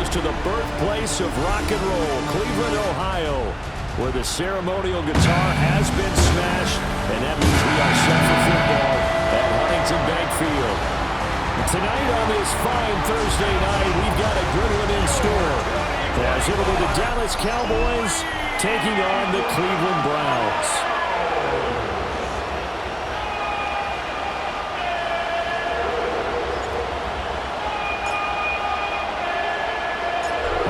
us to the birthplace of rock and roll, Cleveland, Ohio, where the ceremonial guitar has been smashed, and that means we are set for football at Huntington Bank Field. Tonight on this fine Thursday night, we've got a good one in store, as it'll be the Dallas Cowboys taking on the Cleveland Browns.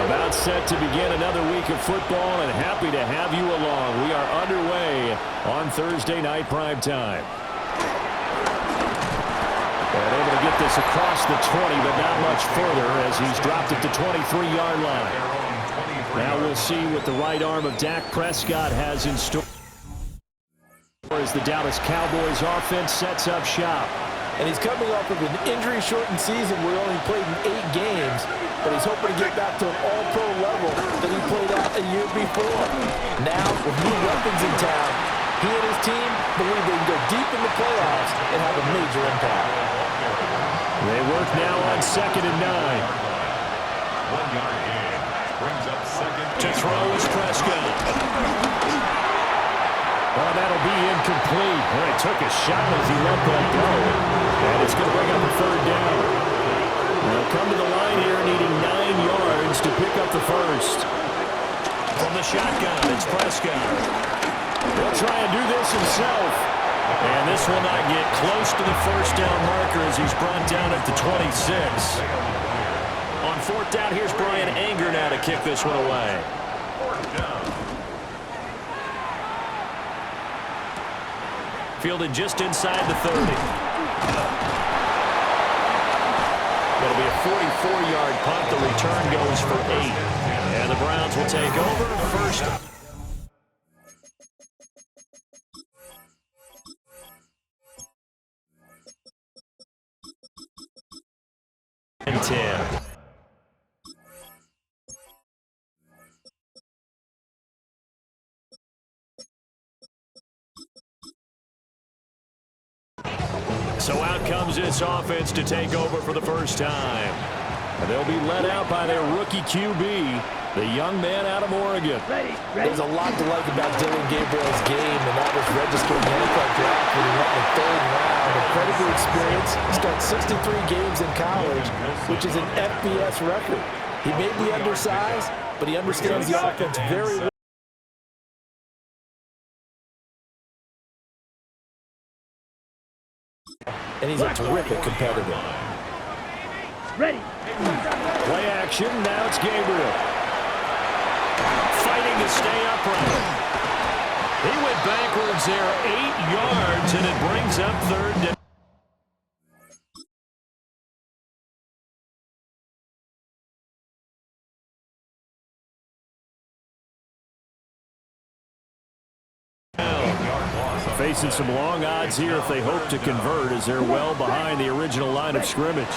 About set to begin another week of football, and happy to have you along. We are underway on Thursday night primetime. And able to get this across the 20, but not much further as he's dropped it to 23-yard line. Now we'll see what the right arm of Dak Prescott has in store as the Dallas Cowboys offense sets up shop. And he's coming off of an injury-shortened season where he only played in 8 games, but he's hoping to get back to an all-pro level that he played at a year before. Now, with new weapons in town, he and his team believe they can go deep in the playoffs and have a major impact. They work now on 2nd and 9. 1 yard gain. Brings up second. To throw is Prescott. Oh, that'll be incomplete. Well, he took a shot as he let that go. And it's going to bring up a 3rd down. They'll come to the line here needing 9 yards to pick up the first. From the shotgun, it's Prescott. He'll try and do this himself. And this will not get close to the first down marker as he's brought down at the 26. On 4th down, here's Brian Anger now to kick this one away. 4th down. Fielded just inside the 30. It'll be a 44-yard punt. The return goes for 8. And the Browns will take over first. And 10. So out comes this offense to take over for the first time. And they'll be led out by their rookie QB, the young man out of Oregon. There's a lot to like about Dylan Gabriel's game, and that was registered in the NFL draft when he went in the 3rd round. Incredible experience. He started 63 games in college, which is an FBS record. He may be undersized, but he understands the offense very well. And he's a terrific competitor. Ready. Play action. Now it's Gabriel. Fighting to stay upright. He went backwards there 8 yards, and it brings up 3rd down. Facing some long odds here if they hope to convert, as they're well behind the original line of scrimmage.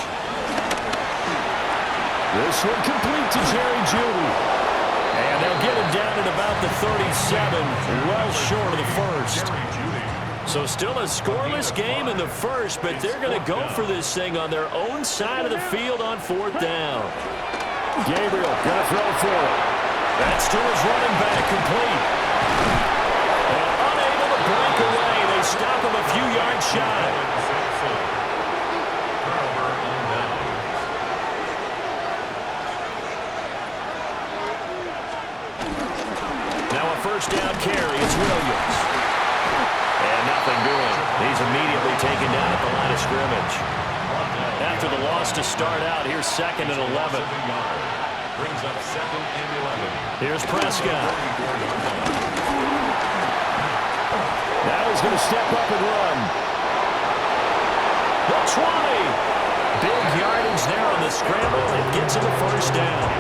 This one complete to Jerry Jeudy. And they'll get him down at about the 37, well short of the first. So still a scoreless game in the first, but they're going to go for this thing on their own side of the field on 4th down. Gabriel going to throw for it. That's to his running back, complete. And unable to break away. They stop him a few yards shy. Now a first down carry. It's Williams. And nothing doing. He's immediately taken down at the line of scrimmage. After the loss to start out, here's 2nd and 11. Brings up 2nd and 11. Here's Prescott. Now he's going to step up and run. The 20. Big yardage there on the scramble. It gets him the first down.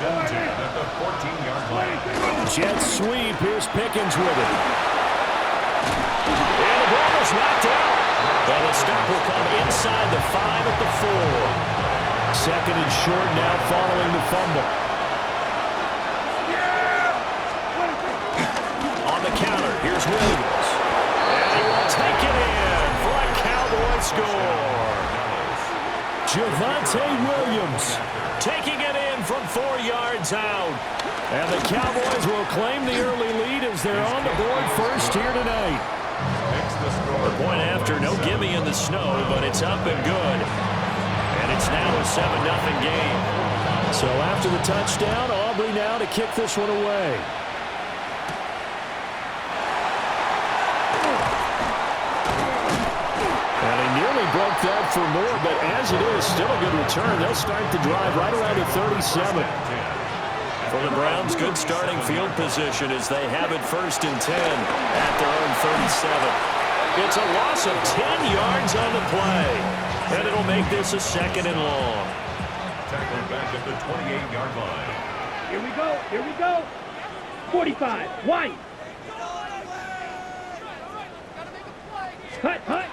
At the 14-yard line. Jet sweep. Here's Pickens with it. And the ball is knocked out. And the stop will come inside the 5 at the 4. 2nd and short now following the fumble. On the counter, here's Williams. And he will take it in for a will score. Javonte Williams taking it in from 4 yards out. And the Cowboys will claim the early lead as they're on the board first here tonight. The point after, no gimme in the snow, but it's up and good. And it's now a 7-0 game. So after the touchdown, Aubrey now to kick this one away. And he nearly broke that for more, but as it is, still a good return. They'll start the drive right around the 37. For the Browns, good starting field position as they have it 1st and 10 at their own 37. It's a loss of 10 yards on the play, and it'll make this a 2nd and long. Tackling back at the 28-yard line. Here we go. Here we go. 45. White. Hut, hut.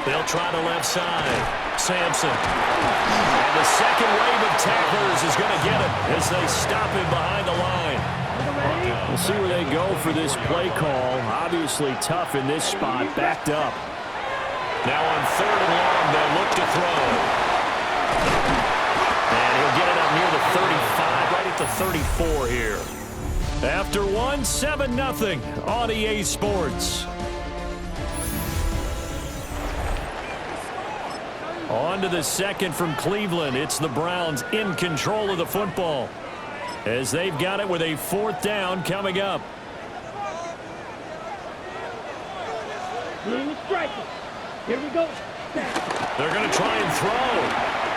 They'll try the left side. Sampson. And the second wave of tacklers is going to get him as they stop him behind the line. We'll see where they go for this play call. Obviously tough in this spot. Backed up. Now on 3rd and long, they'll look to throw. And he'll get it up near the 35, right at the 34 here. After one, 7-0 on EA Sports. On to the second from Cleveland. It's the Browns in control of the football as they've got it with a 4th down coming up. Here we go. They're going to try and throw.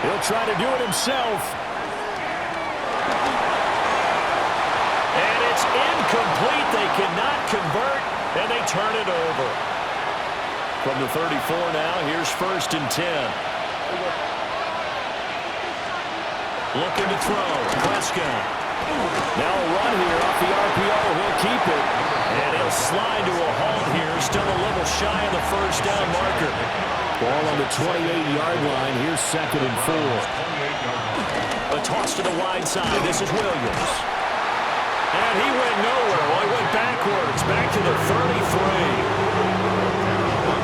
He'll try to do it himself. And it's incomplete. They cannot convert, and they turn it over. From the 34 now, here's 1st and 10. Looking to throw. Prescott. Now a run here off the RPO. He'll keep it. And he'll slide to a halt here. Still a little shy of the 1st down marker. Ball on the 28-yard line. Here's 2nd and 4. A toss to the wide side. This is Williams. And he went nowhere. Well, he went backwards. Back to the 33.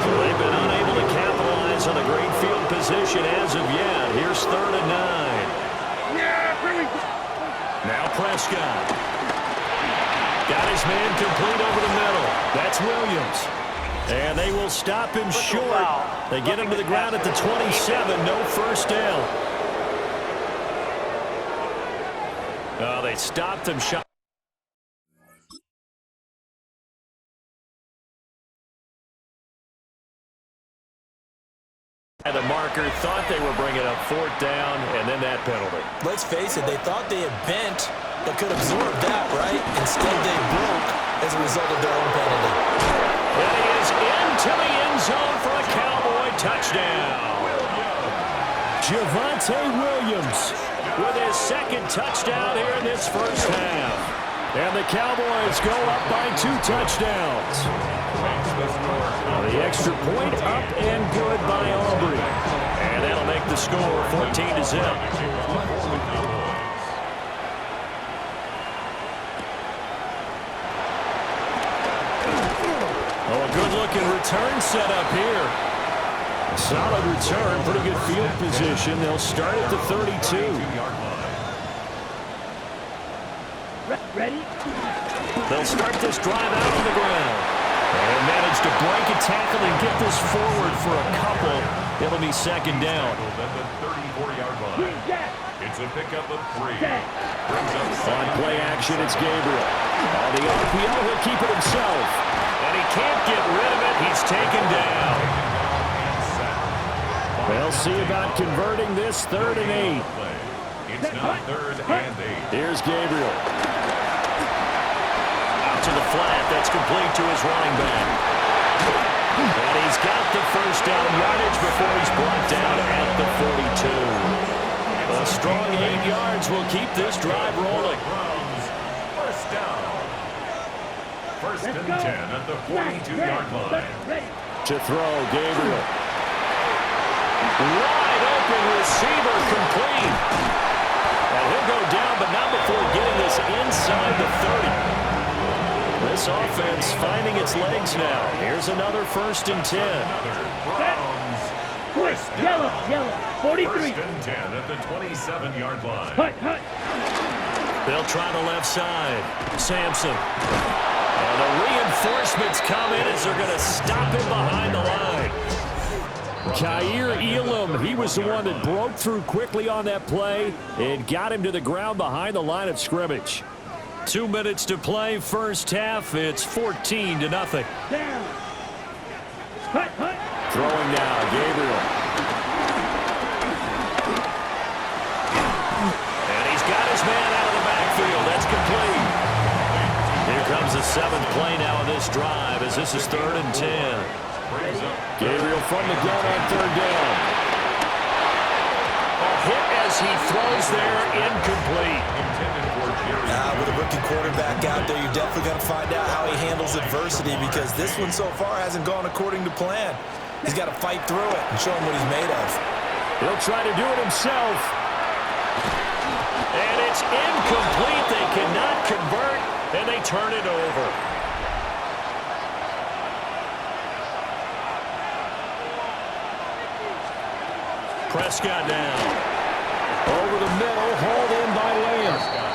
So they've been unable to capitalize on a great field position as of yet. Here's 3rd and 9. Now Prescott. Got his man complete over the middle. That's Williams. And they will stop him short. They get him to the ground at the 27. No 1st down. They stopped him short. And the marker thought they were bringing up 4th down, and then that penalty. Let's face it, they thought they had bent but could absorb that, right? Instead, they broke as a result of their own penalty. And he is into the end zone for a Cowboy touchdown. Javonte Williams with his 2nd touchdown here in this 1st half. And the Cowboys go up by 2 touchdowns. The extra point up and good by Aubrey. And that'll make the score 14-0. Oh, a good-looking return set up here. A solid return, pretty good field position. They'll start at the 32. Ready? They'll start this drive out on the ground. And manage to break a tackle and get this forward for a couple. It'll be 2nd down. At the 34-yard line. It's a pickup of 3. On play action, it's Gabriel. On the RPO, he'll keep it himself. And he can't get rid of it. He's taken down. They'll see about converting this 3rd and 8. It's now 3rd and 8. Here's Gabriel. Out to the flat. That's complete to his running back. And he's got the 1st down yardage before he's brought down at the 42. A strong 8 yards will keep this drive rolling. 1st down. 1st and 10 at the 42-yard line. To throw, Gabriel. Wide open receiver complete. And he'll go down, but not before getting this inside the 30. This offense finding its legs now. Here's another 1st and 10. Browns Yellow. 43. First and 10 at the 27-yard line. Hut. They'll try the left side. Sampson. And the reinforcements come in as they're going to stop him behind the line. Khair Elam, he was the one that broke through quickly on that play and got him to the ground behind the line of scrimmage. 2 minutes to play, first half. It's 14-0. Down. Hut. Throwing now, Gabriel. And he's got his man out of the backfield. That's complete. Here comes the 7th play now of this drive as this is 3rd and 10. Gabriel from the gun on 3rd down. A hit as he throws there, incomplete. With a rookie quarterback out there, you're definitely going to find out how he handles adversity because this one so far hasn't gone according to plan. He's got to fight through it and show him what he's made of. He'll try to do it himself. And it's incomplete. They cannot convert, and they turn it over. Prescott down. Over the middle, hauled in by Lamb.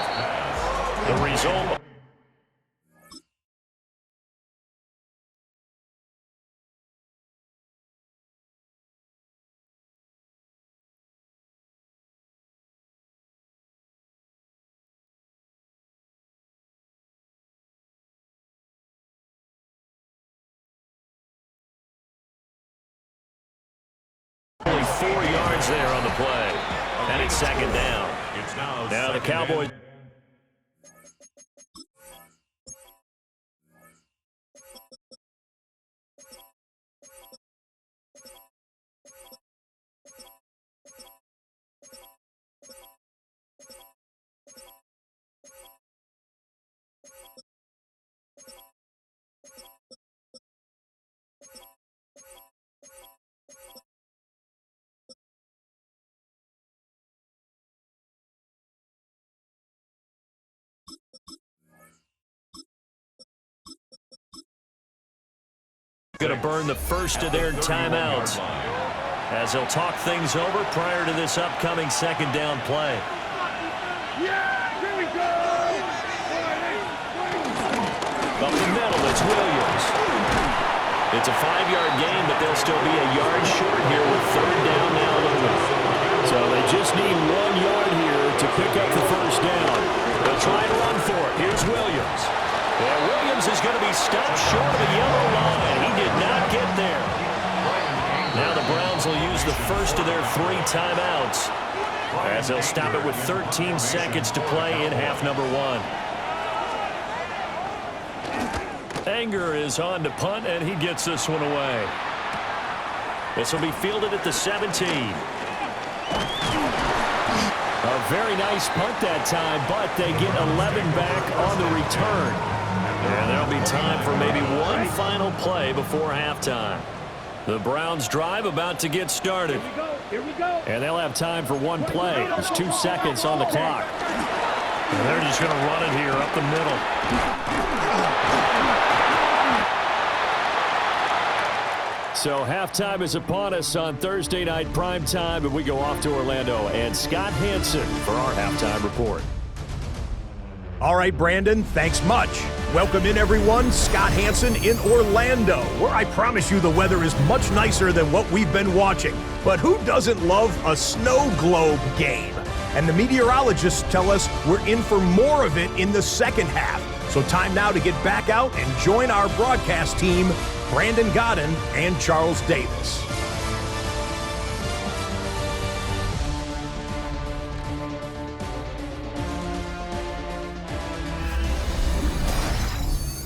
The result. Only 4 yards there on the play. And it's 2nd down. Now the Cowboys. Going to burn the first of their timeouts as they'll talk things over prior to this upcoming 2nd down play. Yeah, here we go. Up the middle, it's Williams. It's a 5-yard gain, but they'll still be a yard short here with 3rd down now looming. So they just need 1 yard here to pick up the first down. They'll try and run for it. Here's Williams. And Williams is going to be stopped short of the yellow line. He did not get there. Now the Browns will use the first of their 3 timeouts as they'll stop it with 13 seconds to play in half number 1. Anger is on to punt, and he gets this one away. This will be fielded at the 17. A very nice punt that time, but they get 11 back on the return. And there'll be time for maybe one final play before halftime. The Browns drive about to get started. Here we go. And they'll have time for 1 play. There's 2 seconds on the clock. And they're just going to run it here up the middle. So halftime is upon us on Thursday night primetime, and we go off to Orlando. And Scott Hansen for our halftime report. All right, Brandon, thanks much. Welcome in, everyone. Scott Hansen in Orlando, where I promise you the weather is much nicer than what we've been watching. But who doesn't love a snow globe game? And the meteorologists tell us we're in for more of it in the second half. So time now to get back out and join our broadcast team, Brandon Godden and Charles Davis.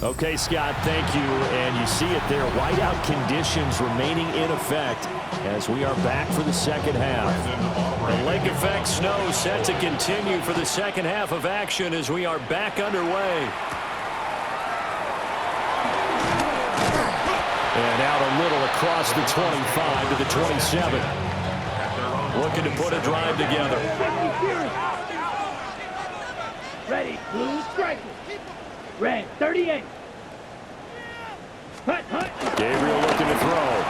Okay, Scott, thank you. And you see it there, whiteout conditions remaining in effect as we are back for the second half. The lake effect snow set to continue for the second half of action as we are back underway. And out a little across the 25 to the 27. Looking to put a drive together. Ready, blue striker. Red, 38. Hut. Gabriel looking to throw.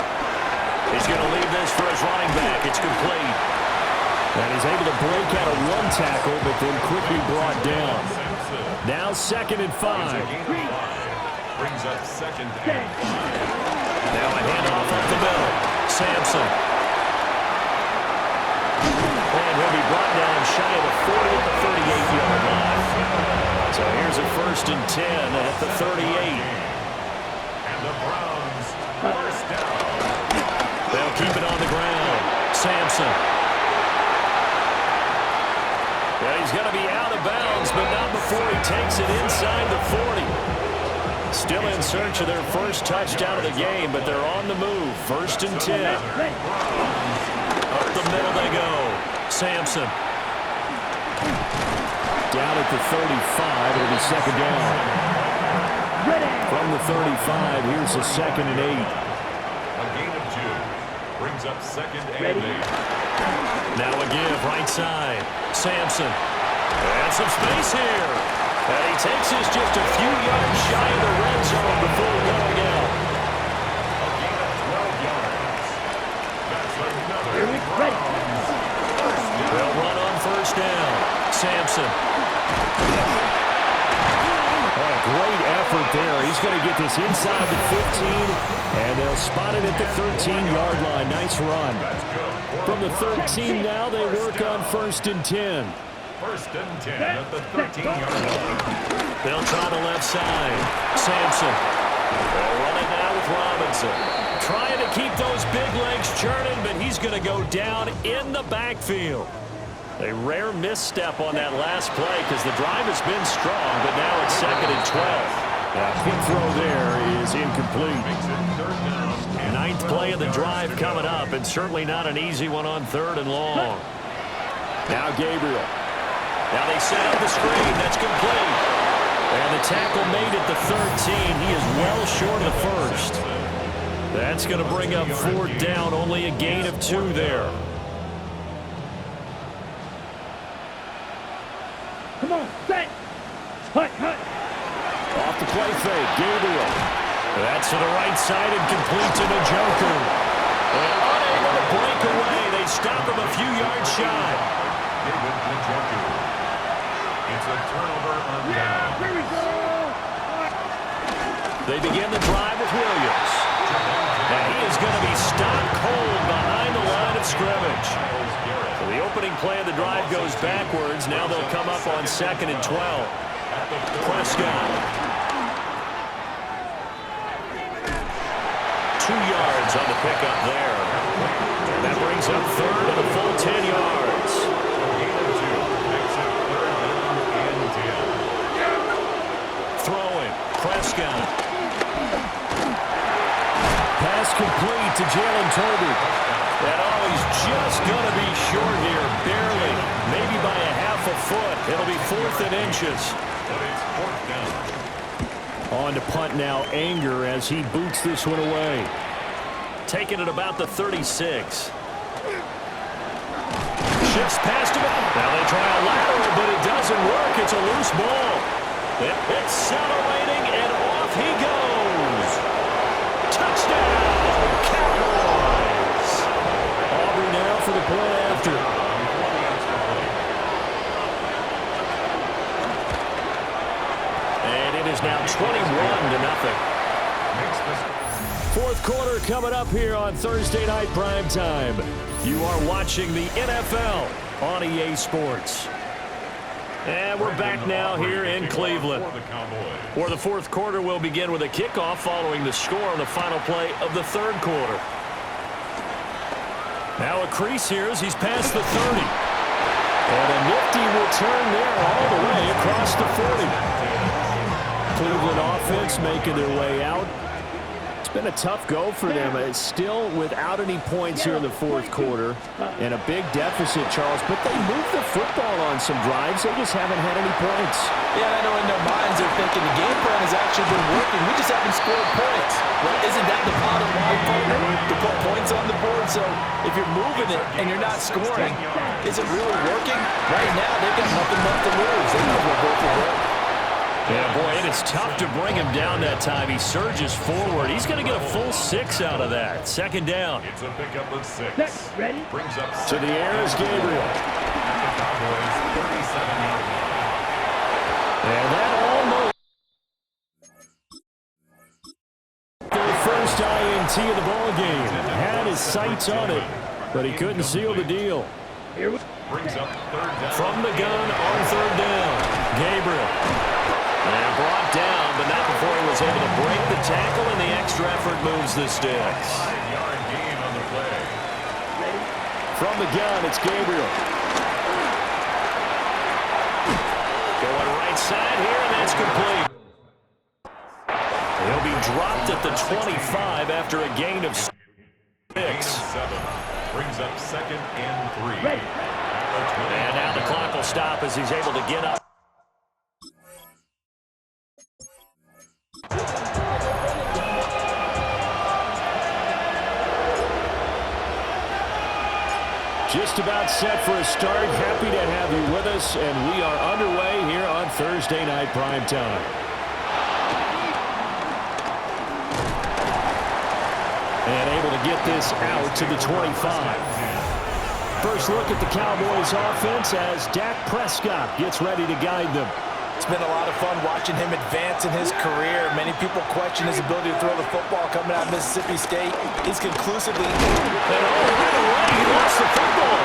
He's going to leave this for his running back. It's complete. And he's able to break out of one tackle, but then quickly brought down. Now 2nd and 5. Brings up 2nd and 5. Now a handoff up the middle. Sampson. And he'll be brought down shy of the 40 at the 38-yard line. So here's a 1st and 10 at the 38. And the Browns, 1st down. They'll keep it on the ground. Sampson. Yeah, he's going to be out of bounds, but not before he takes it inside the 40. Still in search of their first touchdown of the game, but they're on the move. 1st and 10. Up the middle they go. Sampson. Down at the 35. It'll be 2nd down. From the 35, here's a 2nd and 8. A gain of 2. Brings up 2nd and 8. Now a give, right side. Sampson. And some space here. And he takes us just a few yards shy of the red zone before going out. A gain of 12 yards. That's another Ready. They'll run on 1st down. Sampson. Oh, great effort there. He's going to get this inside the 15, and they'll spot it at the 13-yard line. Nice run. From the 13 now, they work on 1st and 10. 1st and 10 at the 13-yard line. They'll try the left side. Sampson. They'll run it now with Robinson. Trying to keep those big legs churning, but he's going to go down in the backfield. A rare misstep on that last play because the drive has been strong, but now it's 2nd and 12. That quick throw there is incomplete. 9th play of the drive coming up, and certainly not an easy one on 3rd and long. Now Gabriel. Now they set up the screen. That's complete. And the tackle made at the 13. He is well short of the 1st. That's going to bring up 4th down. Only a gain of 2 there. Come on, set. Hut. Off the play fake, Gabriel. That's to the right side and complete to the Joker. And unable to break away. They stop him a few yards shy. David Njoku. It's a turnover on down. Here we go. They begin the drive with Williams. And he is going to be stopped cold behind the line of scrimmage. So the opening play of the drive goes backwards. Now they'll come up on 2nd and 12. Prescott. 2 yards on the pickup there. And that brings up 3rd and a full 10 yards. Throwing. Prescott. Pass complete to Jalen Tolbert. And he's just going to be short here, barely, maybe by a half a foot. It'll be 4th and inches. But it's 4th down. On to punt now, Anger, as he boots this one away. Taking it about the 36. Shifts past him. Now they try a lateral, but it doesn't work. It's a loose ball. Accelerating, and off he goes. Touchdown, Cowboys. Aubrey now for the play after. And it is now 21-0. 4th quarter coming up here on Thursday Night Primetime. You are watching the NFL on EA Sports. And we're back now here in Cleveland. For the 4th quarter, we'll begin with a kickoff following the score on the final play of the 3rd quarter. Now a crease here as he's past the 30. And a nifty return there all the way across the 40. Cleveland offense making their way out. It's been a tough go for them. It's still without any points here in the 4th quarter. And a big deficit, Charles. But they moved the football on some drives. They just haven't had any points. Yeah, I know in their minds they're thinking the game plan has actually been working. We just haven't scored points. Well, isn't that the bottom line, partner? To put points on the board. So if you're moving it and you're not scoring, is it really working? Right now, they've got nothing left to lose. They might as well go for it. Yeah, boy, it is tough to bring him down that time. He surges forward. He's going to get a full 6 out of that. Second down. It's a pickup of 6. Ready? Brings up To the air is Gabriel. at the Cowboys' 37-yard line. And that almost their first INT of the ball game. Had his sights on it, but he couldn't seal the deal. Brings up third down. From the gun on third down, Gabriel. And brought down, but not before he was able to break the tackle, and the extra effort moves the sticks. 5-yard gain on the play. From the gun, it's Gabriel. Going right side here, and that's complete. He'll be dropped at the 25 after a gain of 6. Gain of 7. Brings up 2nd and 3. And now the clock will stop as he's able to get up. Just about set for a start. Happy to have you with us, and we are underway here on Thursday Night Primetime. And able to get this out to the 25. First look at the Cowboys offense as Dak Prescott gets ready to guide them. It's been a lot of fun watching him advance in his career. Many people question his ability to throw the football coming out of Mississippi State. He's conclusively... And right away, he lost the football.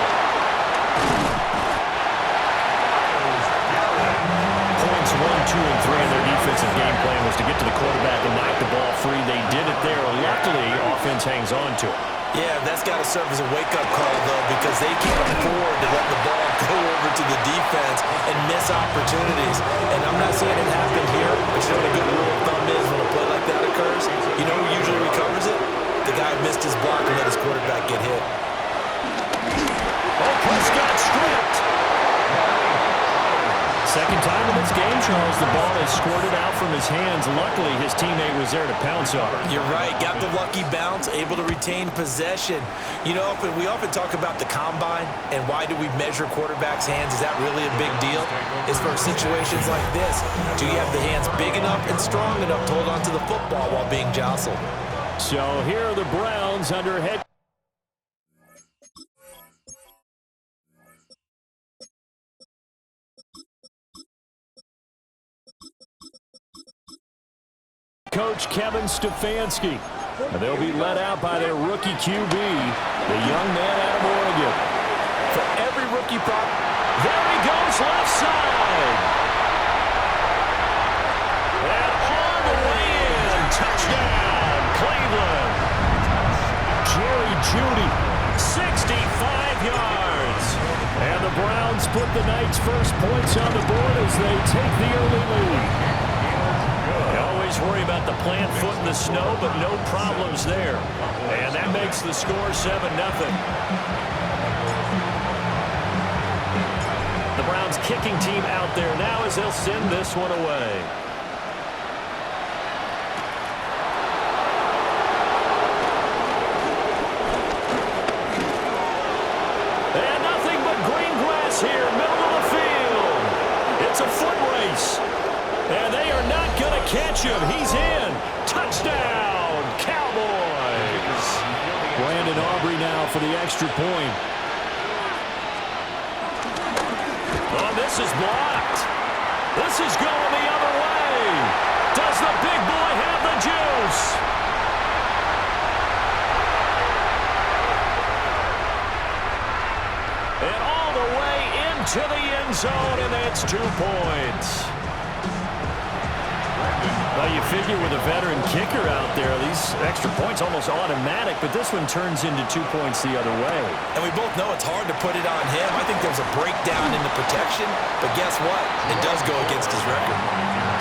Points 1, 2, and 3 in their defensive game plan was to get to the quarterback and knock the ball free. They did it there. Luckily, offense hangs on to it. Yeah, that's got to serve as a wake-up call, though, because they can't afford to let the ball go over to the defense and miss opportunities. And I'm not seeing it happen here, but you know what a good rule of thumb is when a play like that occurs? You know who usually recovers it? The guy who missed his block and let his quarterback get hit. Oh, Prescott stripped. Second time in this game, Charles, the ball is squirted out from his hands. Luckily, his teammate was there to pounce on it. You're right. Got the lucky bounce, able to retain possession. You know, we often talk about the combine and why do we measure quarterbacks' hands. Is that really a big deal? It's for situations like this. Do you have the hands big enough and strong enough to hold onto the football while being jostled? So here are the Browns under head coach Kevin Stefanski. And they'll be led out by their rookie QB, the young man out of Oregon. For every rookie prop, there he goes left side. And all the way in. Touchdown, Cleveland. Jerry Jeudy, 65 yards. And the Browns put the night's first points on the board as they take the early lead. You always worry about the plant foot in the snow, but no problems there. And that makes the score 7-0. The Browns kicking team out there now as they'll send this one away. And nothing but green grass here, middle of the field. It's a foot race. And they are not going to catch him. He's in. Touchdown, Cowboys. Brandon Aubrey now for the extra point. Oh, this is blocked. This is going the other way. Does the big boy have the juice? And all the way into the end zone, and that's 2 points. Well, you figure with a veteran kicker out there, these extra points almost automatic, but this one turns into 2 points the other way. And we both know it's hard to put it on him. I think there's a breakdown in the protection, but guess what? It does go against his record.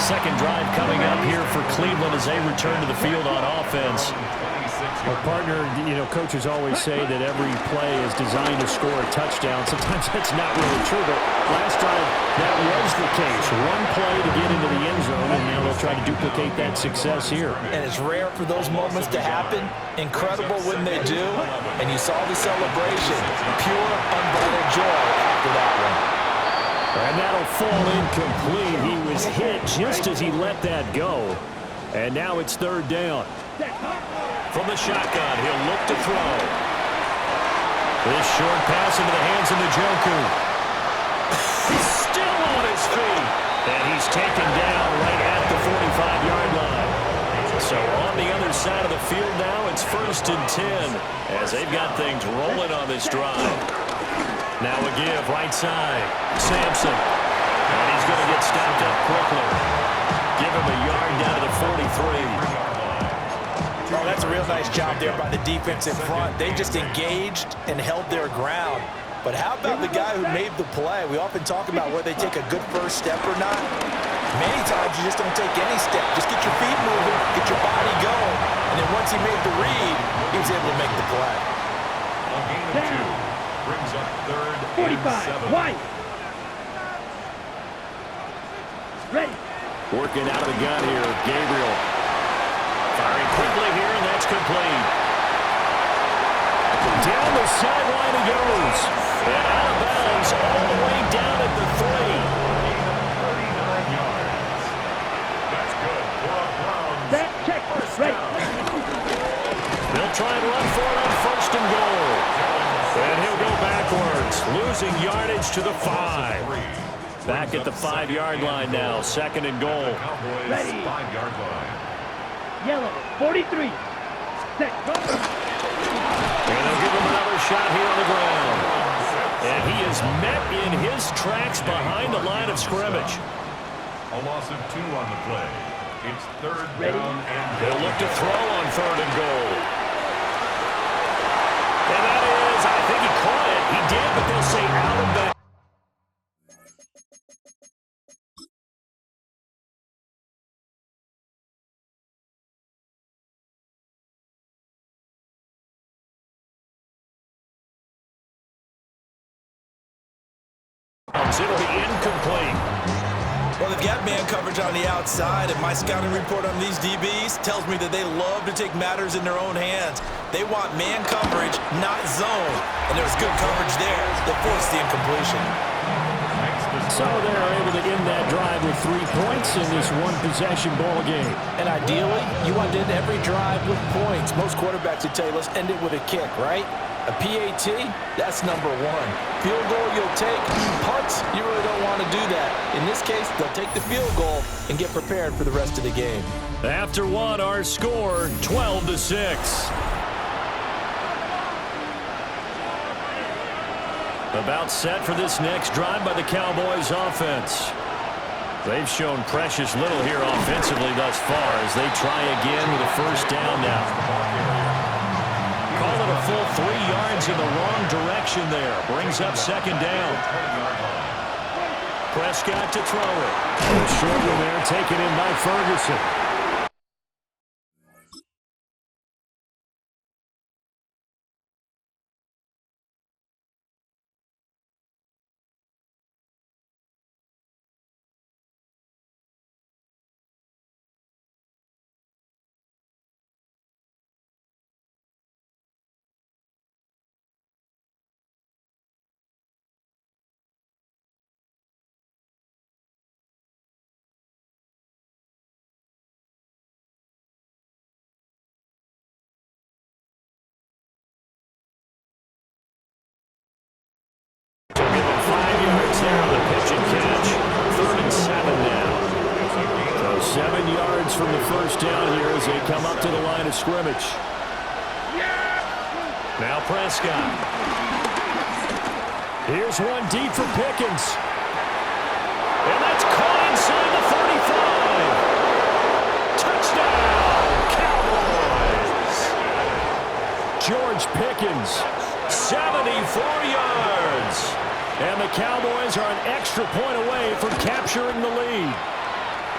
Second drive coming up here for Cleveland as they return to the field on offense. Our partner, you know, coaches always say that every play is designed to score a touchdown. Sometimes that's not really true, but last drive that was the case. One play to get into the end zone, and now they'll try to duplicate that success here. And it's rare for those moments to happen. Incredible when they do. And you saw the celebration. Pure, unbridled joy after that one. And that'll fall incomplete. He was hit just as he let that go. And now it's third down. From the shotgun, he'll look to throw. This short pass into the hands of Njoku. He's still on his feet. And he's taken down right at the 45-yard line. So on the other side of the field now, it's 1st and 10 as they've got things rolling on this drive. Now a give right side. Sampson. And he's going to get stopped up quickly. Give him a yard down to the 43. Oh, that's a real nice job there by the defense in front. They just engaged and held their ground. But how about the guy who made the play? We often talk about whether they take a good first step or not. Many times you just don't take any step. Just get your feet moving, get your body going. And then once he made the read, he was able to make the play. A gain of 2 brings up 3rd and 7. 45, wide. Ready. Working out of the gun here, Gabriel. Firing quickly here, and that's complete. Down the sideline he goes. And out of bounds all the way down at the 3. 39 yards. That's good for a Browns Set, check, first right. down. They'll try and run for it on 1st and goal. And he'll go backwards, losing yardage to the 5. Back at the 5-yard line now, 2nd and goal. Cowboys Ready. 5-yard line. Yellow, 43. Set, go. And they'll give him another shot here on the ground. And he is met in his tracks behind the line of scrimmage. A loss of 2 on the play. It's 3rd Ready. down and They'll look to throw on 3rd and goal. And that is, I think he caught it. He did, but they'll say out of bounds. It'll be incomplete. Well, they've got man coverage on the outside, and my scouting report on these DBs tells me that they love to take matters in their own hands. They want man coverage, not zone. And there was good coverage there that forced the incompletion. So they're able to end that drive with 3 points in this one-possession ball game. And ideally, you want to end every drive with points. Most quarterbacks would tell you, let's end it with a kick, right? A PAT, that's number 1. Field goal you'll take. Punts, you really don't want to do that. In this case, they'll take the field goal and get prepared for the rest of the game. After 1, our score, 12-6. About set for this next drive by the Cowboys offense. They've shown precious little here offensively thus far as they try again with a first down now. Call it a full 3 yards in the wrong direction there. Brings up 2nd down. Prescott to throw it. A short one there taken in by Ferguson. There on the pitch and catch. 3rd and 7 now. So 7 yards from the first down here as they come up to the line of scrimmage. Now Prescott. Here's one deep for Pickens. And that's caught inside the 35. Touchdown, Cowboys. George Pickens, 74 yards. And the Cowboys are an extra point away from capturing the lead.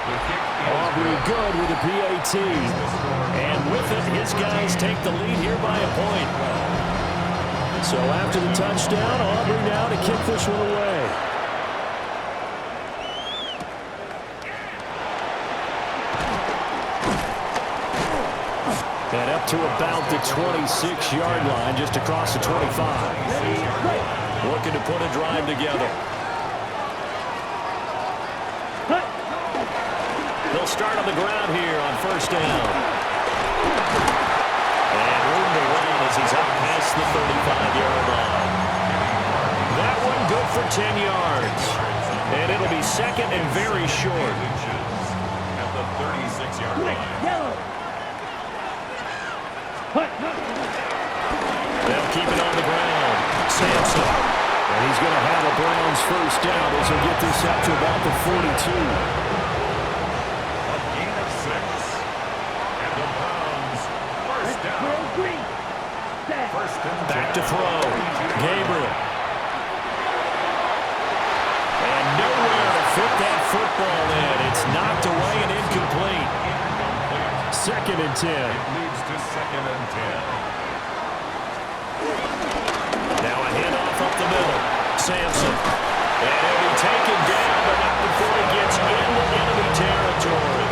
Aubrey good with a PAT. And with it, his guys take the lead here by a point. So after the touchdown, Aubrey now to kick this one away. And up to about the 26-yard line, just across the 25. Looking to put a drive together. They'll start on the ground here on first down. And room to run as he's out past the 35-yard line. That one good for 10 yards. And it'll be second and very short. At the 36-yard line. Yellow. They'll keep it on the ground. Sampson. And he's going to have a Browns first down as he'll get this up to about the 42. A gain of 6. And the Browns first down. First and 10. Back to throw. Gabriel. And nowhere to fit that football in. It's knocked away and incomplete. Second and 10. It leads to second and 10. Now a handoff up the middle. Sampson. And he'll be taken down, but not before he gets into enemy territory.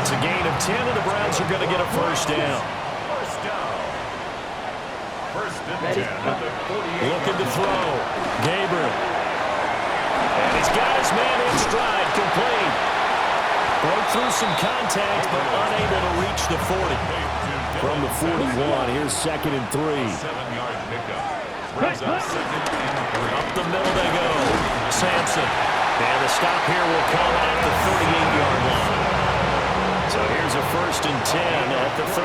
It's a gain of 10, and the Browns are going to get a first down. First down. First and 10 at the 48. Looking to throw. Gabriel. And he's got his man in stride, complete. Broke through some contact, but unable to reach the 40. From the 41, here's second and 3. 7-yard pickup. Brings up second and 3. Up the middle they go. Sampson. And the stop here will come at the 38-yard line. So here's a first and 10 at the 38.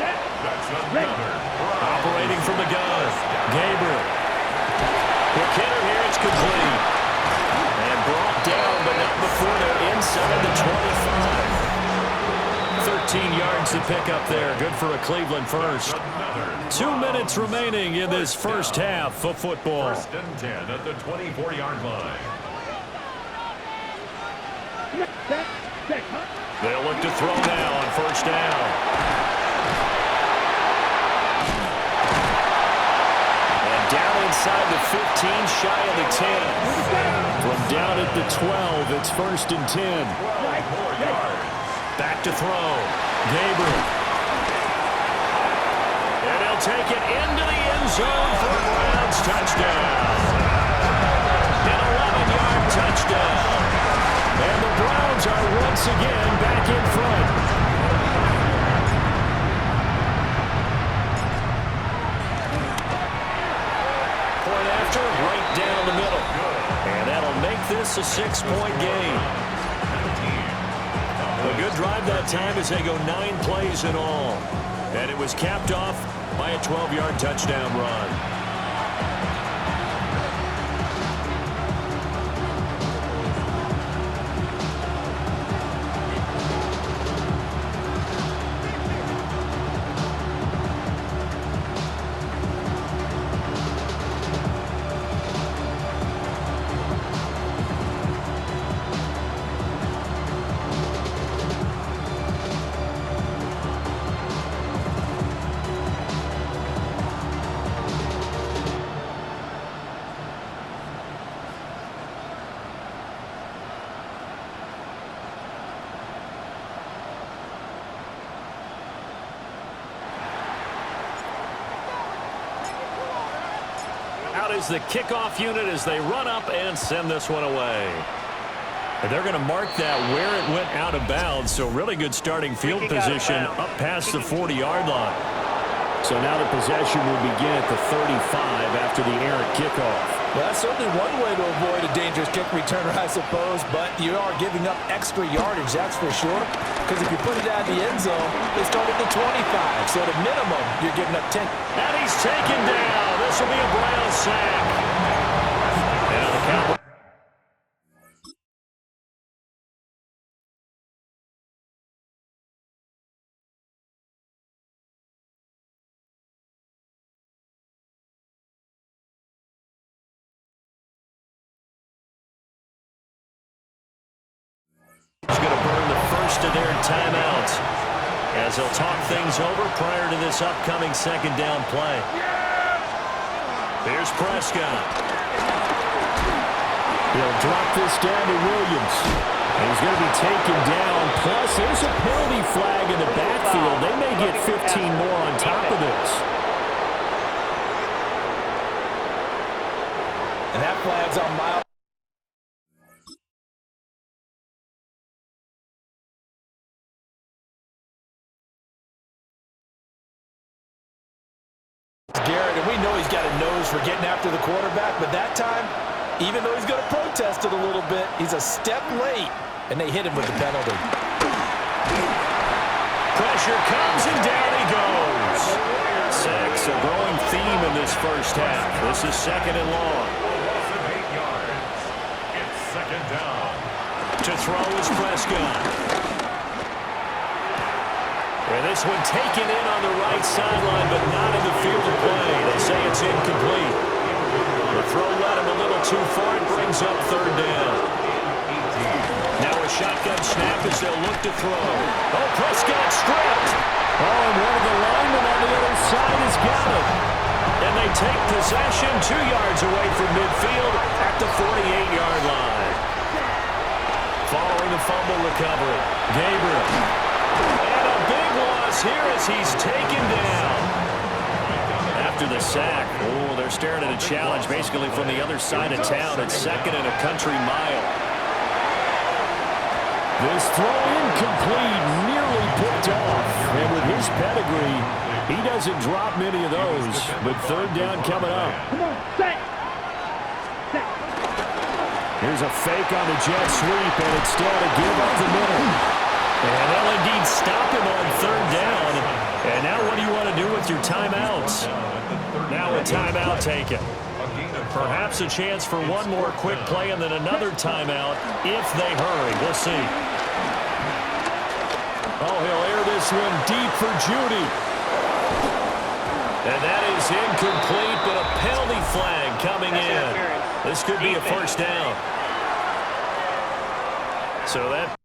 That's another. Operating from the gun. Gabriel. Quick hitter here, it's complete. And brought down, but not before they're inside the 25. 13 yards to pick up there. Good for a Cleveland first. 2 minutes remaining in this first half of football. First and 10 at the 24-yard line. They'll look to throw now on first down. And down inside the 15, shy of the 10. From down at the 12, it's first and 10. 4 yards. Back to throw. Gabriel. And he'll take it into the end zone for a Browns touchdown. An 11-yard touchdown. And the Browns are once again back in front. Point after, right down the middle. And that'll make this a 6-point game. A good drive that time as they go 9 plays in all. And it was capped off by a 12-yard touchdown run. Out is the kickoff unit as they run up and send this one away. And they're going to mark that where it went out of bounds, so really good starting field position up past the 40-yard line. So now the possession will begin at the 35 after the errant kickoff. Well, that's certainly one way to avoid a dangerous kick returner, I suppose, but you are giving up extra yardage, that's for sure. Because if you put it out of the end zone, they start at the 25. So at a minimum, you're giving up 10. And he's taken down. This will be a Browns sack. And the Cowboys. He's going to burn the first of their timeouts as they'll talk things over prior to this upcoming second down play. Here's Prescott. He'll drop this down to Williams. And he's going to be taken down. Plus, there's a penalty flag in the backfield. They may get 15 more on top of this. And that flag's on Miles. Garrett, and we know he's got a nose for getting after the quarterback, but that time, even though he's going to protest it a little bit, he's a step late, and they hit him with the penalty. Pressure comes, and down he goes. 6, a growing theme in this first half. This is second and long. 8 yards. It's second down. To throw is Prescott. And this one taken in on the right sideline, but not in the field of play. They say it's incomplete. The throw led him a little too far. It brings up third down. Now a shotgun snap as they'll look to throw. Oh, Prescott stripped. Oh, and one of the linemen on the other side has got it. And they take possession 2 yards away from midfield at the 48-yard line. Following the fumble recovery, Gabriel. And a big loss here as he's taken down. After the sack, oh, they're staring at a challenge basically from the other side of town. It's second and a country mile. This throw incomplete, nearly picked off. And with his pedigree, he doesn't drop many of those. But third down coming up. Come on, set. Set. Here's a fake on the jet sweep, and instead a give up the middle. And they'll indeed stop him on third down. And now what do you want to do with your timeouts? Now a timeout taken. Perhaps a chance for one more quick play and then another timeout if they hurry. We'll see. Oh, he'll air this one deep for Judy. And that is incomplete, but a penalty flag coming in. This could be a first down. So that...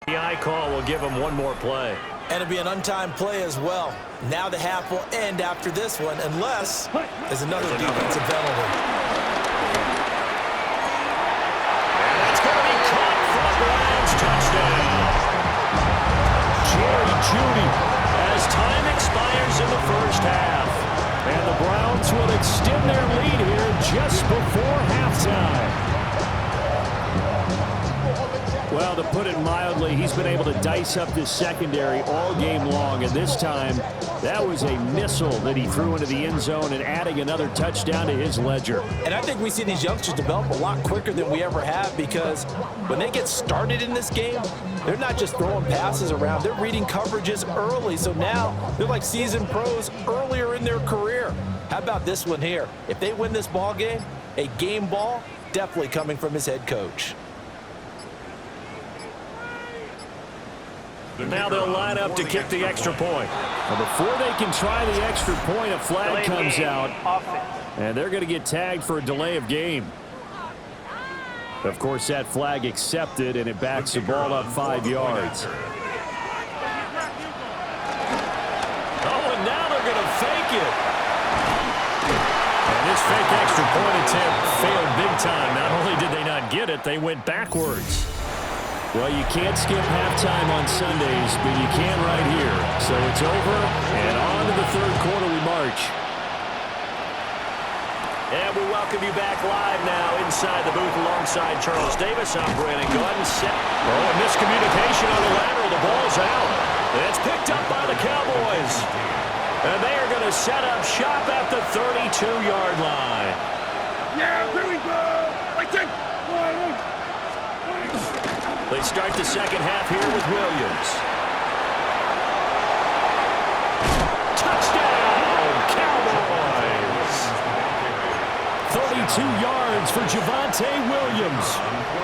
The eye call will give him one more play. And it'll be an untimed play as well. Now the half will end after this one, unless there's another defensive penalty. And that's going to be caught for the Browns. Touchdown. Jerry Jeudy as time expires in the first half. And the Browns will extend their lead here just before halftime. Well, to put it mildly, he's been able to dice up this secondary all game long, and this time that was a missile that he threw into the end zone and adding another touchdown to his ledger. And I think we see these youngsters develop a lot quicker than we ever have, because when they get started in this game, they're not just throwing passes around, they're reading coverages early. So now they're like seasoned pros earlier in their career. How about this one here? If they win this ball game, a game ball definitely coming from his head coach. Now they'll line up to kick the extra point. Now before they can try the extra point, a flag comes out, and they're going to get tagged for a delay of game. Of course, that flag accepted, and it backs the ball up 5 yards. Oh, and now they're going to fake it. And this fake extra point attempt failed big time. Not only did they not get it, they went backwards. Well, you can't skip halftime on Sundays, but you can right here. So it's over, and on to the third quarter we march. And we welcome you back live now inside the booth alongside Charles Davis. I'm Brandon Gunn. Oh, a miscommunication on the lateral. The ball's out. And it's picked up by the Cowboys. And they are going to set up shop at the 32-yard line. Yeah, here we go. They start the second half here with Williams. Touchdown, Cowboys! 32 yards for Javonte Williams.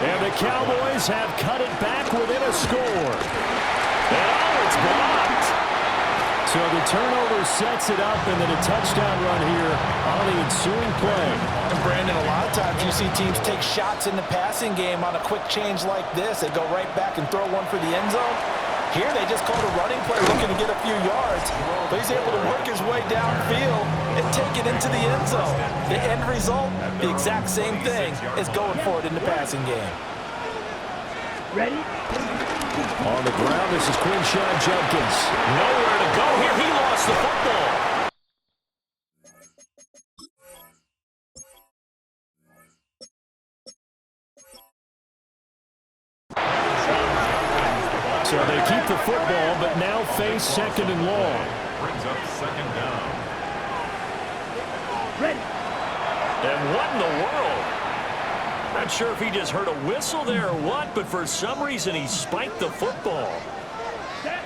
And the Cowboys have cut it back within a score. And oh, it's blocked. So the turnover sets it up, and then a touchdown run here on the ensuing play. And Brandon, a lot of times you see teams take shots in the passing game on a quick change like this. They go right back and throw one for the end zone. Here they just called a running play looking to get a few yards, but he's able to work his way downfield and take it into the end zone. The end result, the exact same thing as going for it in the passing game. Ready? On the ground, this is Quinshawn Judkins. Nowhere to go here. He lost the football. So they keep the football, but now face second and long. Brings up second down. Ready? And what in the world? Not sure if he just heard a whistle there or what, but for some reason he spiked the football. Set.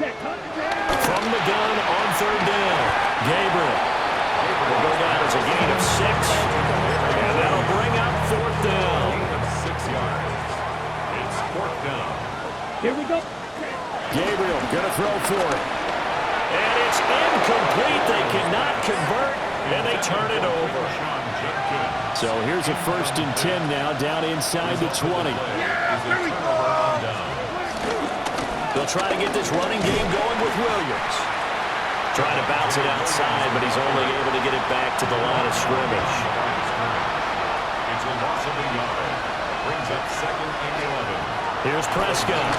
Set. From the gun on third down. Gabriel will go down as a gain of 6. And that'll bring up fourth down. Gain of 6 yards. It's fourth down. Here we go. Gabriel gonna throw for it. And it's incomplete. They cannot convert, and they turn it over. So here's a 1st and 10 now, down inside the 20. They'll try to get this running game going with Williams. Trying to bounce it outside, but he's only able to get it back to the line of scrimmage. It's a loss of a yard. Brings up second and 11. Here's Prescott.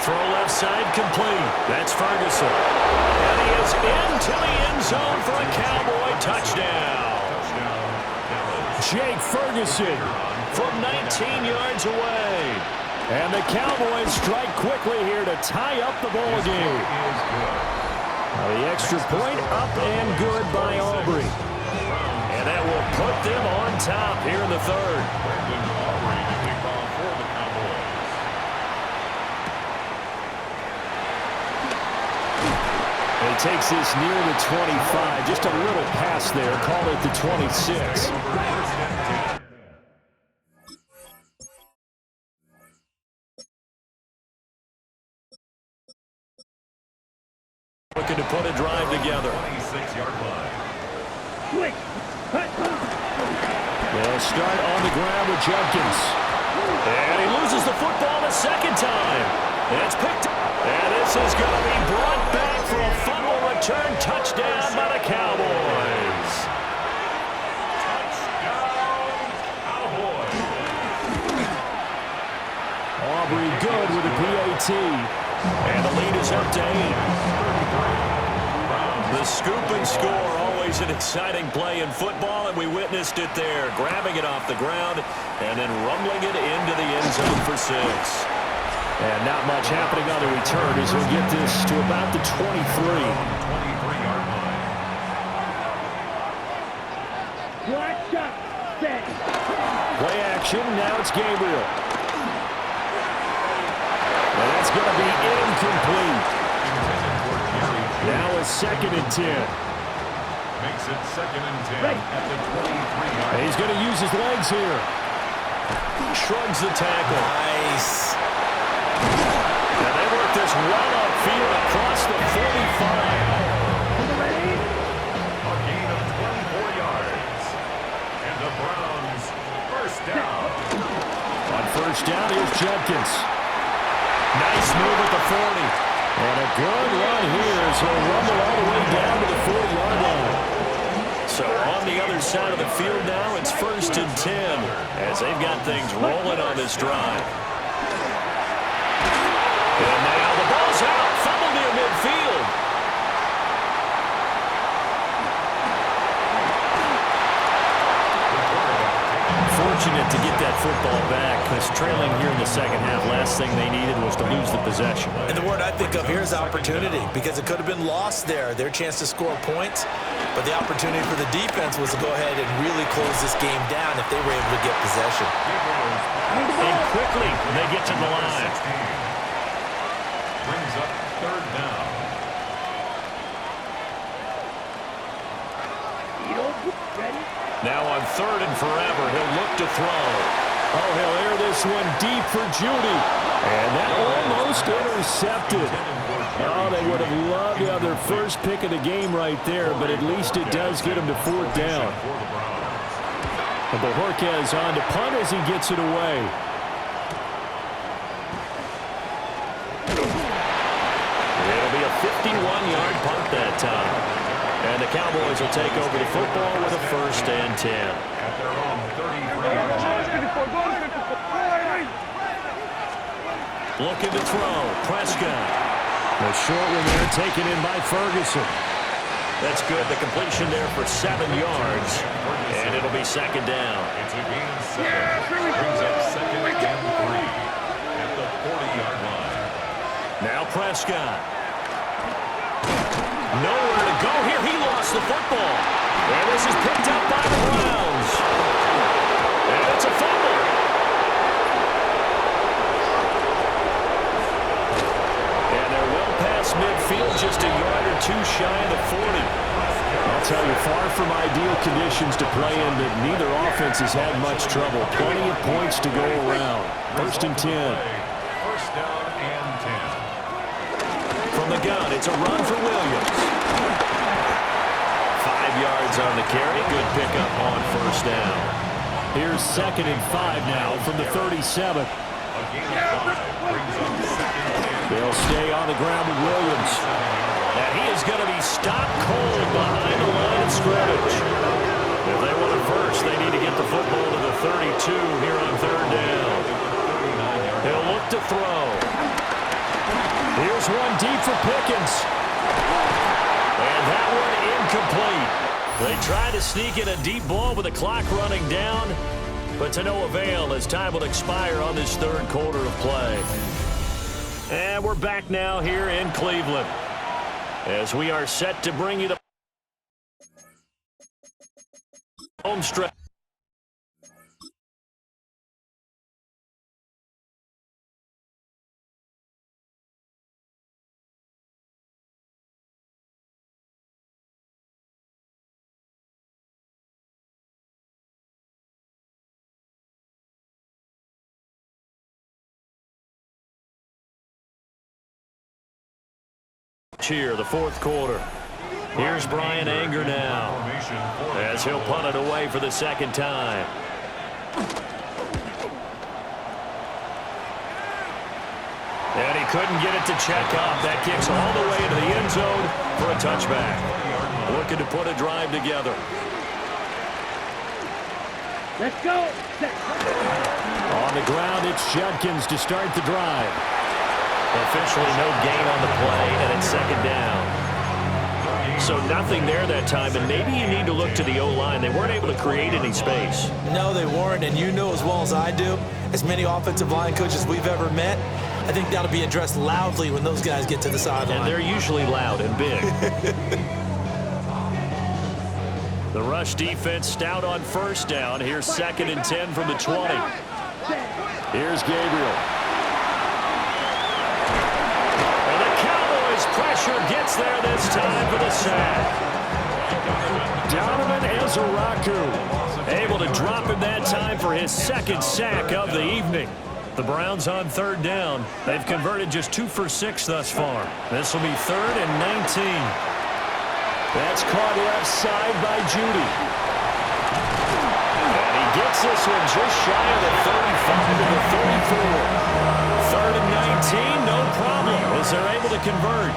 Throw left side complete. That's Ferguson. And he is into the end zone for a Cowboy touchdown. Jake Ferguson from 19 yards away. And the Cowboys strike quickly here to tie up the ball game. The extra point up and good by Aubrey. And that will put them on top here in the third. He takes this near the 25. Just a little pass there. Call it the 26. Looking to put a drive together. 26-yard line. Quick. They'll start on the ground with Judkins. And he loses the football the second time. And it's picked up. And this is going to be brought back for a fumble return touchdown by the Cowboys. Touchdown, Cowboys. Aubrey good with a PAT. And the lead is up to 8. The scoop and score, always an exciting play in football, and we witnessed it there, grabbing it off the ground and then rumbling it into the end zone for 6. And not much happening on the return as he'll get this to about the 23. 23-yard line. Black shot. Set. Play action, now it's Gabriel. And that's going to be incomplete. Now a 2nd and 10. Makes it 2nd and 10 at the 23-yard line. He's going to use his legs here. Shrugs the tackle. Nice. And they work this well upfield across the 45. A gain of 24 yards. And the Browns first down. On first down, here's Judkins. Nice move at the 40. And a good run here as he'll rumble all the way down to the 40-yard line. So on the other side of the field now, it's 1st and 10 as they've got things rolling on this drive. And now the ball's out. Fumble near midfield. Fortunate to get that football back because trailing here in the second half, last thing they needed was to lose the possession. And the word I think of here is opportunity, because it could have been lost there, their chance to score points. But the opportunity for the defense was to go ahead and really close this game down if they were able to get possession. And quickly, they get to the line. Brings up 3rd down. Ready? Now on 3rd and forever, he'll look to throw. Oh, he'll air this one deep for Judy. And that almost intercepted. Oh, they would have loved to have their first pick of the game right there, but at least it does get them to 4th down. And Bojorquez on to punt as he gets it away. that time. And the Cowboys will take over the football with a 1st and 10. At their own 33. Looking to throw. Prescott. The short one there taken in by Ferguson. That's good. The completion there for 7 yards. And it'll be 2nd down. It's a gain of 7. Brings up 2nd and 3 at the 40-yard line. Now Prescott. Nowhere to go here. He lost the football. And this is picked up by the Browns. And it's a fumble. And they're well past midfield, just a yard or 2 shy of the 40. I'll tell you, far from ideal conditions to play in, but neither offense has had much trouble. Plenty of points to go around. 1st and 10. 1st down and 10. From the gun, it's a run for Williams. 5 yards on the carry. Good pickup on 1st down. Here's 2nd and 5 now from the 37. A gain of 5 brings up 2nd and 10. They'll stay on the ground with Williams. And he is going to be stopped cold behind the line of scrimmage. If they want it first, they need to get the football to the 32 here on 3rd down. He'll look to throw. Here's one deep for Pickens. And that one incomplete. They try to sneak in a deep ball with the clock running down, but to no avail as time will expire on this 3rd quarter of play. And we're back now here in Cleveland as we are set to bring you the home stretch. Here, the 4th quarter. Here's Brian Anger now as he'll punt it away for the 2nd time. And he couldn't get it to check up. That kicks all the way into the end zone for a touchback. Looking to put a drive together. Let's go. On the ground, it's Judkins to start the drive. Officially no gain on the play, and it's 2nd down. So nothing there that time, and maybe you need to look to the O-line. They weren't able to create any space. No, they weren't, and you know as well as I do, as many offensive line coaches we've ever met, I think that'll be addressed loudly when those guys get to the sideline. And they're usually loud and big. The rush defense stout on 1st down. Here's 2nd and 10 from the 20. Here's Gabriel. Pressure gets there this time for the sack. Donovan Ezeraku able to drop him that time for his 2nd sack of the evening. The Browns on 3rd down. They've converted just 2 for 6 thus far. This will be 3rd and 19. That's caught left side by Judy. And he gets this one just shy of the 35 to the 34. 3rd and 19, no problem, as they're able to convert.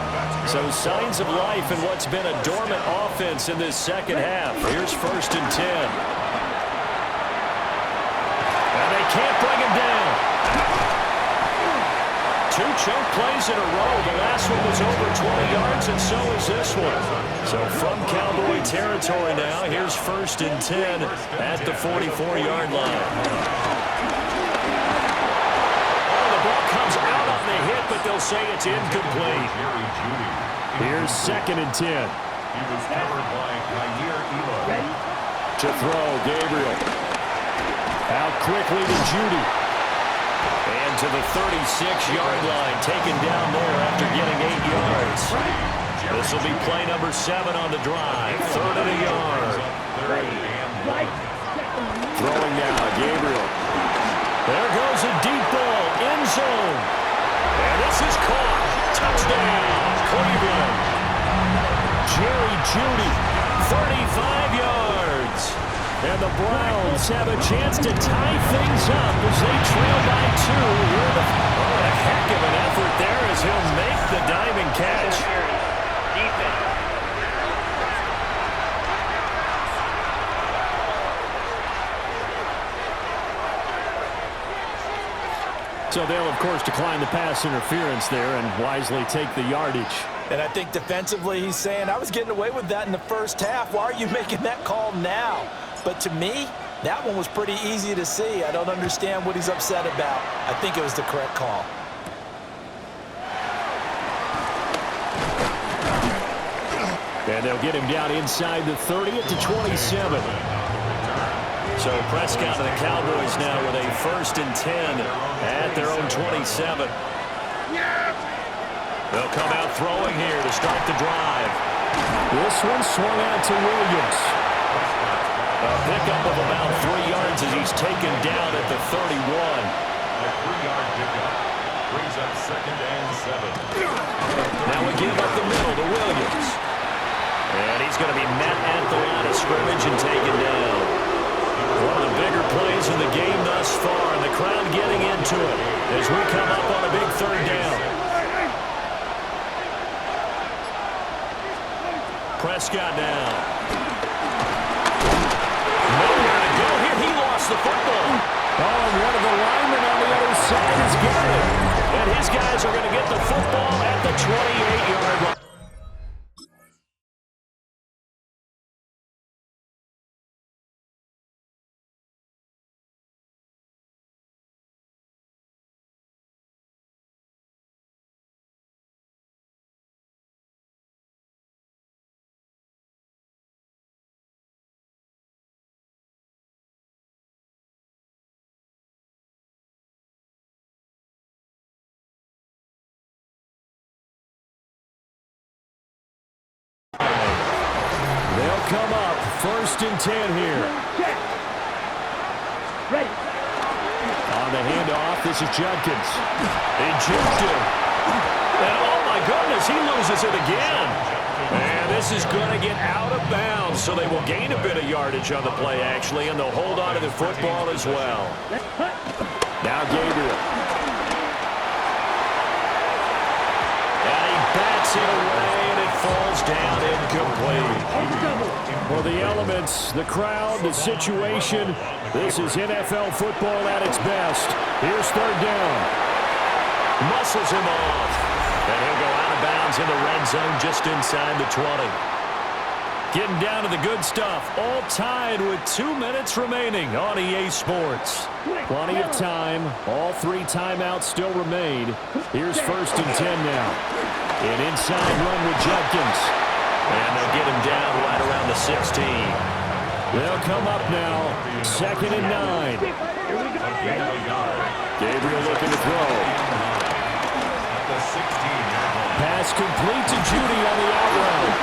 So signs of life in what's been a dormant offense in this 2nd half. Here's 1st and 10. And they can't bring him down. 2 choke plays in a row. The last one was over 20 yards, and so is this one. So from Cowboy territory now, here's 1st and 10 at the 44-yard line. Hit, but they'll say it's incomplete. Here's 2nd and 10. He was covered by Kyer Elo. To throw, Gabriel. Out quickly to Judy. And to the 36-yard line, taken down there after getting 8 yards. This will be play number 7 on the drive. 3rd and a yard. Throwing now, Gabriel. There goes a deep ball, end zone. And this is caught. Touchdown, Cleveland. Jerry Judy, 35 yards. And the Browns have a chance to tie things up as they trail by 2. A heck of an effort there as he'll make the diving catch. So they'll, of course, decline the pass interference there and wisely take the yardage. And I think defensively he's saying, I was getting away with that in the first half. Why are you making that call now? But to me, that one was pretty easy to see. I don't understand what he's upset about. I think it was the correct call. And they'll get him down inside the 30 at the 27. So Prescott and the Cowboys now with a 1st and 10 at their own 27. They'll come out throwing here to start the drive. This one swung out to Williams. A pickup of about 3 yards as he's taken down at the 31. A 3-yard pickup brings up 2nd and 7. Now we give up the middle to Williams. And he's going to be met at the line of scrimmage and taken down. One of the bigger plays in the game thus far, and the crowd getting into it as we come up on a big 3rd down. Prescott now. Nowhere to go here. He lost the football. Oh, and one of the linemen on the other side has got it. And his guys are going to get the football at the 28-yard line. They'll come up 1st and 10 here. Ready. On the handoff, this is Judkins. They juked him. And oh my goodness, he loses it again. And this is going to get out of bounds, so they will gain a bit of yardage on the play, actually, and they'll hold on to the football as well. Now Gabriel. And he bats it away, and it falls down incomplete. For the elements, the crowd, the situation, this is NFL football at its best. Here's 3rd down. Muscles him off. And he'll go out of bounds in the red zone just inside the 20. Getting down to the good stuff. All tied with 2 minutes remaining on EA Sports. Plenty of time. All 3 timeouts still remain. Here's 1st and 10 now. An inside run with Judkins. And they'll get him down right around the 16. They'll come up now. 2nd and 9. Gabriel looking to throw. The 16-yard line. Pass complete to Judy on the out route.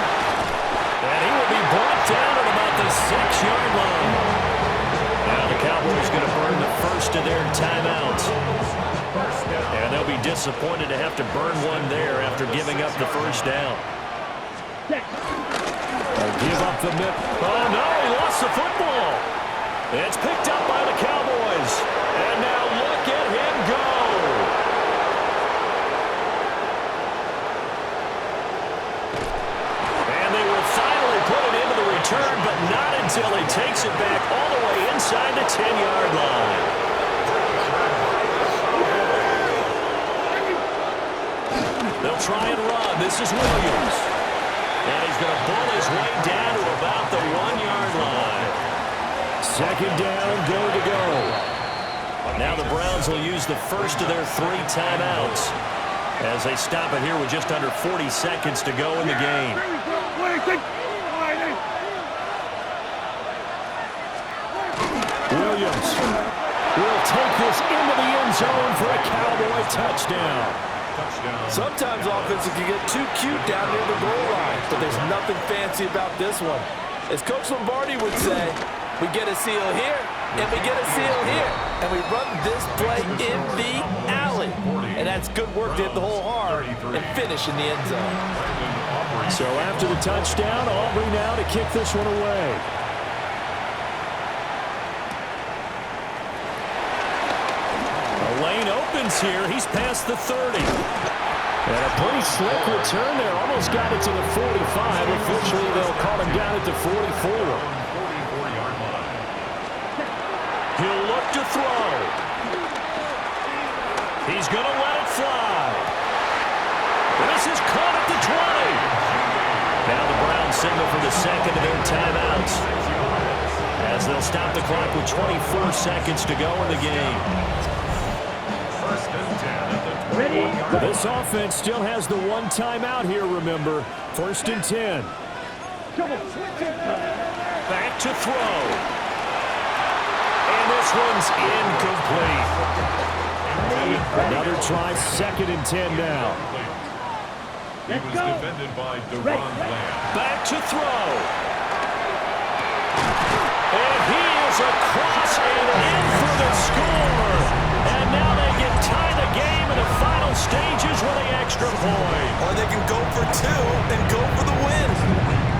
And he will be brought down at about the 6-yard line. Now the Cowboys going to burn the first of their timeouts. And they'll be disappointed to have to burn one there after giving up the 1st down. They'll give up the mid. Oh no, he lost the football. It's picked up by the Cowboys. And now look at him go. And they will finally put it into the return, but not until he takes it back all the way inside the 10-yard line. They'll try and run. This is Williams. And he's going to pull his way down to about the 1-yard line. 2nd down, go to go. Now the Browns will use the first of their 3 timeouts as they stop it here with just under 40 seconds to go in the game. Williams will take this into the end zone for a Cowboy touchdown. Sometimes offenses can get too cute down near the goal line, but there's nothing fancy about this one. As Coach Lombardi would say, we get a seal here, and we get a seal here, and we run this play in the alley. And that's good work to hit the hole hard and finish in the end zone. So after the touchdown, Aubrey now to kick this one away. The lane opens here. He's past the 30. And a pretty slick return there. Almost got it to the 45. Officially, they'll call him down at the 44. He'll look to throw. going to let it fly. This is caught at the 20. Now the Browns signal for the second of their timeouts, as they'll stop the clock with 24 seconds to go in the game. First and 10 at the 20. This offense still has the one timeout here, remember. First and 10. Back to throw. And this one's incomplete. Another try, second and 10 now. He was defended by Deron Bland. Back to throw. And he is across and in for the score. And now they can tie the game in the final stages with the extra point. Or they can go for two and go for the win.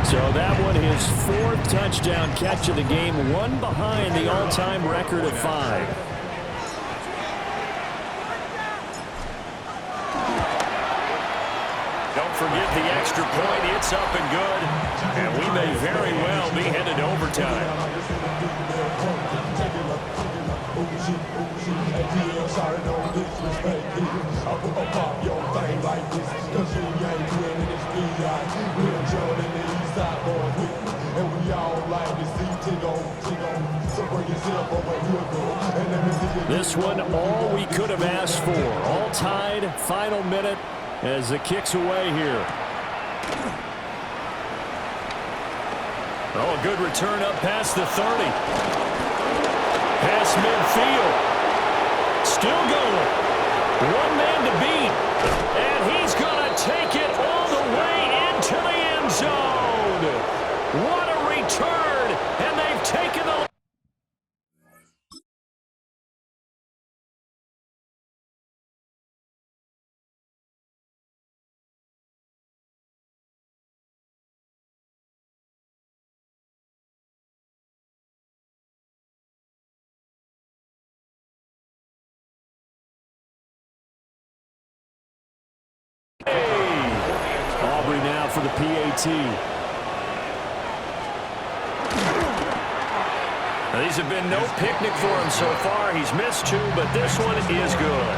So that one, his fourth touchdown catch of the game, one behind the all-time record of 5. Don't forget the extra point. It's up and good. And we may very well be headed to overtime. This one, all we could have asked for. All tied, final minute as the kick's away here. Oh, a good return up past the 30. Past midfield. Still going. One man to beat. And he's going to take it all the way into the end zone. What a return. And they've taken the... Aubrey now for the PAT. Now, these have been no picnic for him so far. He's missed 2, but this one is good.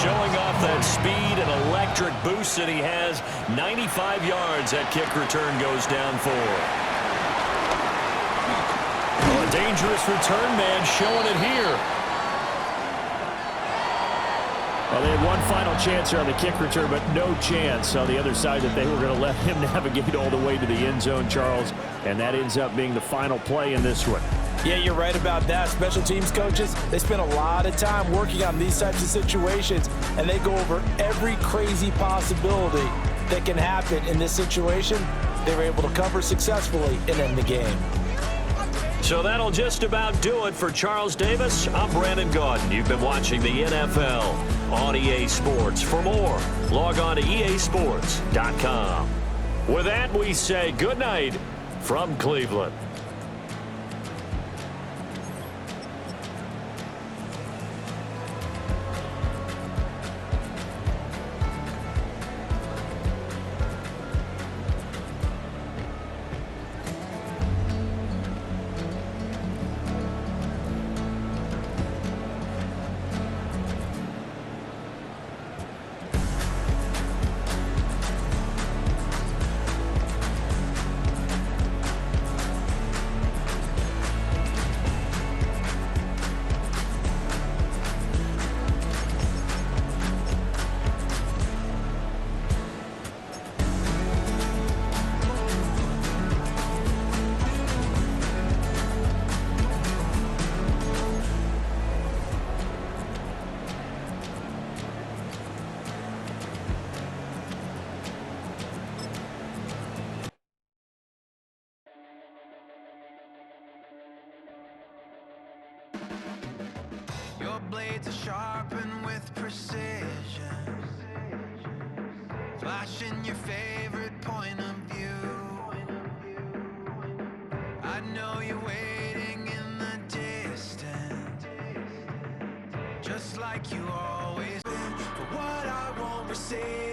Showing off that speed and electric boost that he has. 95 yards that kick return goes down for. Oh, a dangerous return man showing it here. Well, they had one final chance here on the kick return, but no chance on the other side that they were going to let him navigate all the way to the end zone, Charles. And that ends up being the final play in this one. Yeah, you're right about that. Special teams coaches, they spend a lot of time working on these types of situations, and they go over every crazy possibility that can happen in this situation. They were able to cover successfully and end the game. So that'll just about do it for Charles Davis. I'm Brandon Gaudin. You've been watching the NFL on EA Sports. For more, log on to easports.com. With that, we say good night from Cleveland. Your blades are sharpened with precision, flashing your favorite point of view. I know you're waiting in the distance, just like you always been. For what I won't receive,